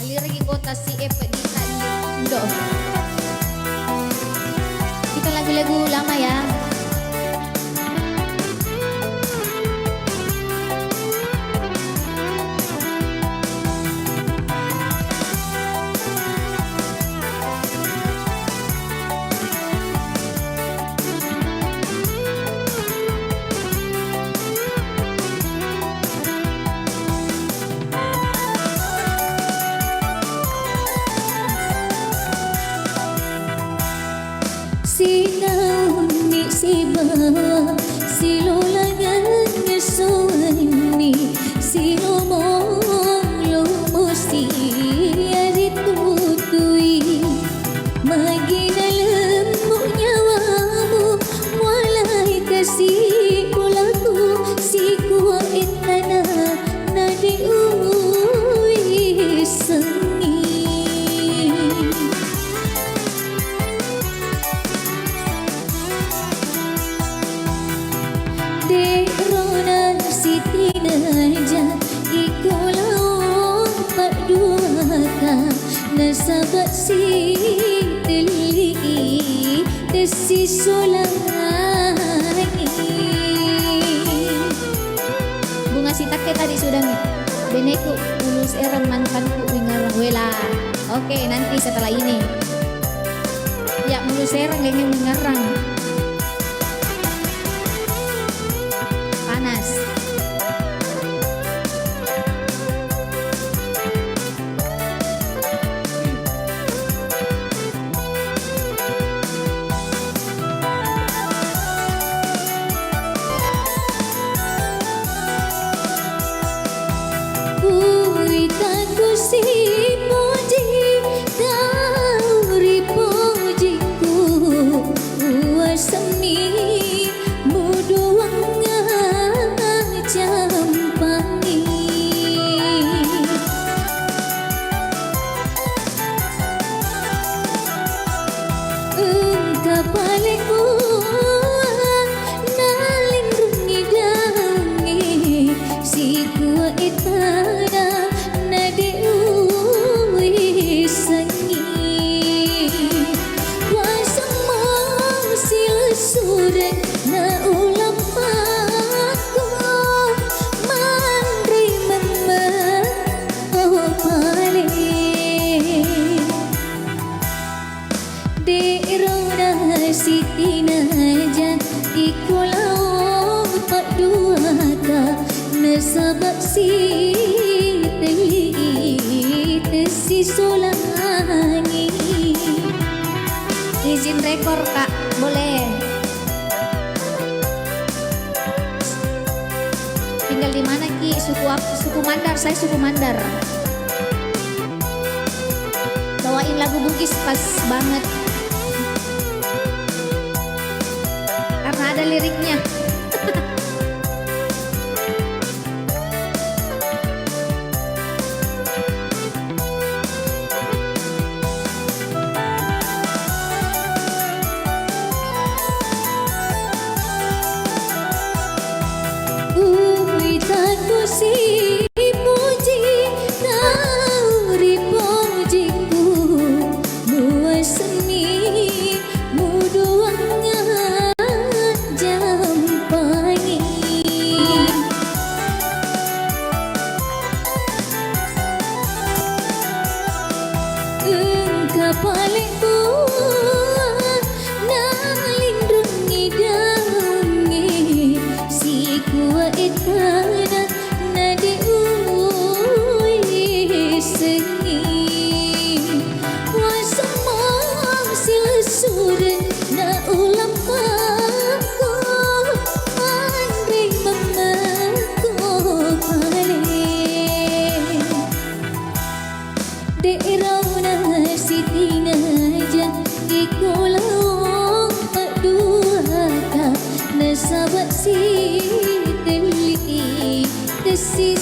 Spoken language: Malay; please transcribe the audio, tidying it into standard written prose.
Alirigi kota si Epe di Tando. Kita lagu-lagu lama ya. Sinau ni siba silulangan ngesuani silomong lomosi ari tutui magi dalam nyawamu mulai kasih pulaku si kuat tanah nadi ui sengi Rona siti naja ikulau pak duaka nasabat si teli desi solangi Bunga sitak tadi sudah nih. Beneku ulus eran mantanku wingarang wela. Oke, nanti setelah ini. Ya mulus eran gengeng wingarang. Panas. Kuitaku si puji kau ripujiku uasami muduang campani engkau paling nalindungi dangi si kuat itana nadi ui sengi wasamong silsuren na ulam aku mandri mama oh paling di rona siti naja ikulau tak duaka nasabat si teli tesi solangi. Izin rekor Kak, boleh. Tinggal di mana Ki? Suku apa? Suku Mandar, saya suku Mandar. Bawain lagu Bugis pas banget. Karena ada liriknya. Kuitaku si puji kau ripujiku buat seni muduangan jampani engkau paling kuat nalindungi dangi si kuat itana nadi ui sengi wasamong silsuren na ulam aku andri mamaku paling Rona siti naja ikulau tak duaka nasabat si teli desi